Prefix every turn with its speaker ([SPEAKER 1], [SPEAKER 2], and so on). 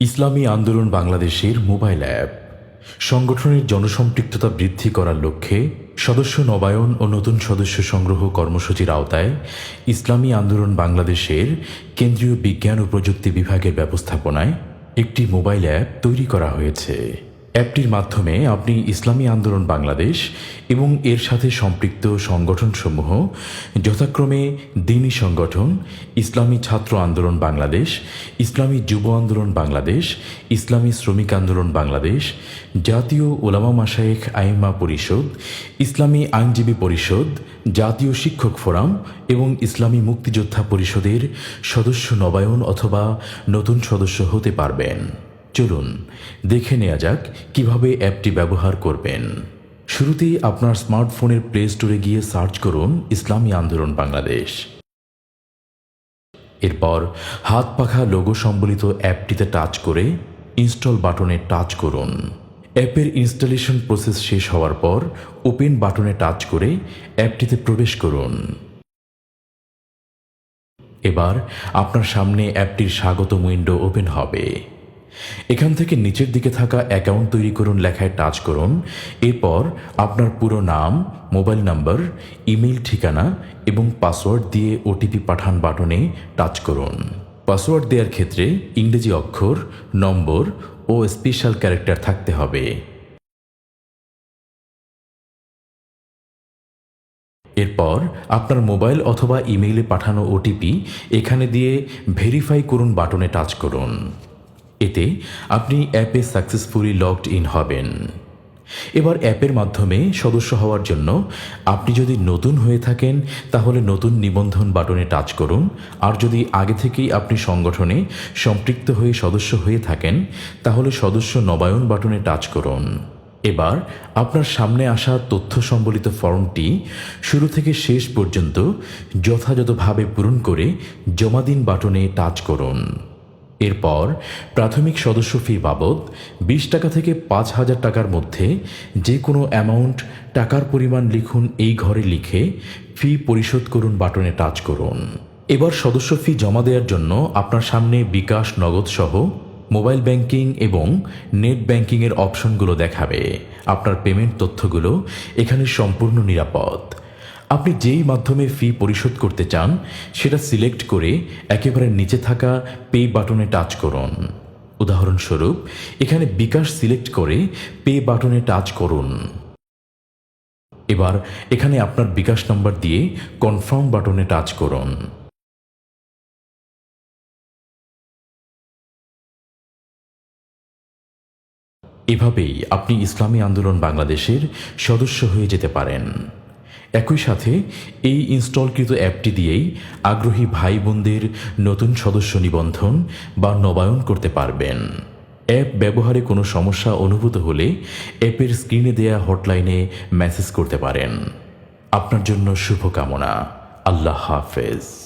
[SPEAKER 1] ইসলামী আন্দোলন বাংলাদেশের mobile app সংগঠনের জনসম্পৃক্ততা বৃদ্ধি করার লক্ষ্যে সদস্য নবায়ন ও নতুন সদস্য সংগ্রহ কর্মসূচির আওতায় ইসলামী আন্দোলন বাংলাদেশের কেন্দ্রীয় বিজ্ঞান ও প্রযুক্তি বিভাগের ব্যবস্থাপনায় একটি মোবাইল অ্যাপ তৈরি করা হয়েছে। অ্যাপটির মাধ্যমে আপনি ইসলামী আন্দোলন বাংলাদেশ এবং এর সাথে সম্পৃক্ত সংগঠনসমূহ যথাক্রমে দ্বীনী সংগঠন, ইসলামী ছাত্র আন্দোলন বাংলাদেশ, ইসলামী যুব আন্দোলন বাংলাদেশ, ইসলামী শ্রমিক আন্দোলন বাংলাদেশ, জাতীয় ওলামা মাশায়েখ আইম্মা পরিষদ, ইসলামী আইনজীবী পরিষদ, জাতীয় শিক্ষক ফোরাম এবং ইসলামী মুক্তিযোদ্ধা পরিষদের সদস্য নবায়ন অথবা নতুন সদস্য হতে পারবেন। চলুন দেখে নেওয়া যাক কিভাবে অ্যাপটি ব্যবহার করবেন। শুরুতেই আপনার স্মার্টফোনের প্লে স্টোরে গিয়ে সার্চ করুন ইসলামী আন্দোলন বাংলাদেশ। এরপর হাত পাখা লোগো সম্বলিত অ্যাপটিতে টাচ করে ইনস্টল বাটনে টাচ করুন। অ্যাপের ইনস্টলেশন প্রসেস শেষ হওয়ার পর ওপেন বাটনে টাচ করে অ্যাপটিতে প্রবেশ করুন। এবার আপনার সামনে অ্যাপটির স্বাগতম উইন্ডো ওপেন হবে। এখান থেকে নিচের দিকে থাকা অ্যাকাউন্ট তৈরি করুন লেখায় টাচ করুন। এরপর আপনার পুরো নাম, মোবাইল নাম্বার, ইমেইল ঠিকানা এবং পাসওয়ার্ড দিয়ে ওটিপি পাঠান বাটনে টাচ করুন। পাসওয়ার্ড দেওয়ার ক্ষেত্রে ইংরেজি অক্ষর, নম্বর ও স্পেশাল ক্যারেক্টার থাকতে হবে। এরপর আপনার মোবাইল অথবা ইমেইলে পাঠানো ওটিপি এখানে দিয়ে ভেরিফাই করুন বাটনে টাচ করুন। এতে আপনি অ্যাপে সাকসেসফুলি লগড ইন হবেন। এবার অ্যাপের মাধ্যমে সদস্য হওয়ার জন্য আপনি যদি নতুন হয়ে থাকেন তাহলে নতুন নিবন্ধন বাটনে টাচ করুন, আর যদি আগে থেকেই আপনি সংগঠনে সম্পৃক্ত হয়ে সদস্য হয়ে থাকেন তাহলে সদস্য নবায়ন বাটনে টাচ করুন। এবার আপনার সামনে আসা তথ্য সম্বলিত ফর্মটি শুরু থেকে শেষ পর্যন্ত যথাযথভাবে পূরণ করে জমা দিন বাটনে টাচ করুন। এরপর প্রাথমিক সদস্য ফি বাবদ 20 টাকা থেকে 5,000 টাকার মধ্যে যে কোনো অ্যামাউন্ট টাকার পরিমাণ লিখুন এই ঘরে লিখে ফি পরিশোধ করুন বাটনে টাচ করুন। এবার সদস্য ফি জমা দেওয়ার জন্য আপনার সামনে বিকাশ, নগদ সহ মোবাইল ব্যাংকিং এবং নেট ব্যাংকিংয়ের অপশনগুলো দেখাবে। আপনার পেমেন্ট তথ্যগুলো এখানে সম্পূর্ণ নিরাপদ। আপনি যেই মাধ্যমে ফি পরিশোধ করতে চান সেটা সিলেক্ট করে একেবারে নিচে থাকা পে বাটনে টাচ করুন। উদাহরণস্বরূপ এখানে বিকাশ সিলেক্ট করে পে বাটনে টাচ করুন। এবার এখানে আপনার বিকাশ নাম্বার দিয়ে কনফার্ম বাটনে টাচ করুন। এভাবেই আপনি ইসলামী আন্দোলন বাংলাদেশের সদস্য হয়ে যেতে পারেন। একই সাথে এই ইনস্টলকৃত অ্যাপটি দিয়েই আগ্রহী ভাই বোনদের নতুন সদস্য নিবন্ধন বা নবায়ন করতে পারবেন। অ্যাপ ব্যবহারে কোনো সমস্যা অনুভূত হলে অ্যাপের স্ক্রিনে দেয়া হটলাইনে মেসেজ করতে পারেন। আপনার জন্য শুভকামনা। আল্লাহ হাফেজ।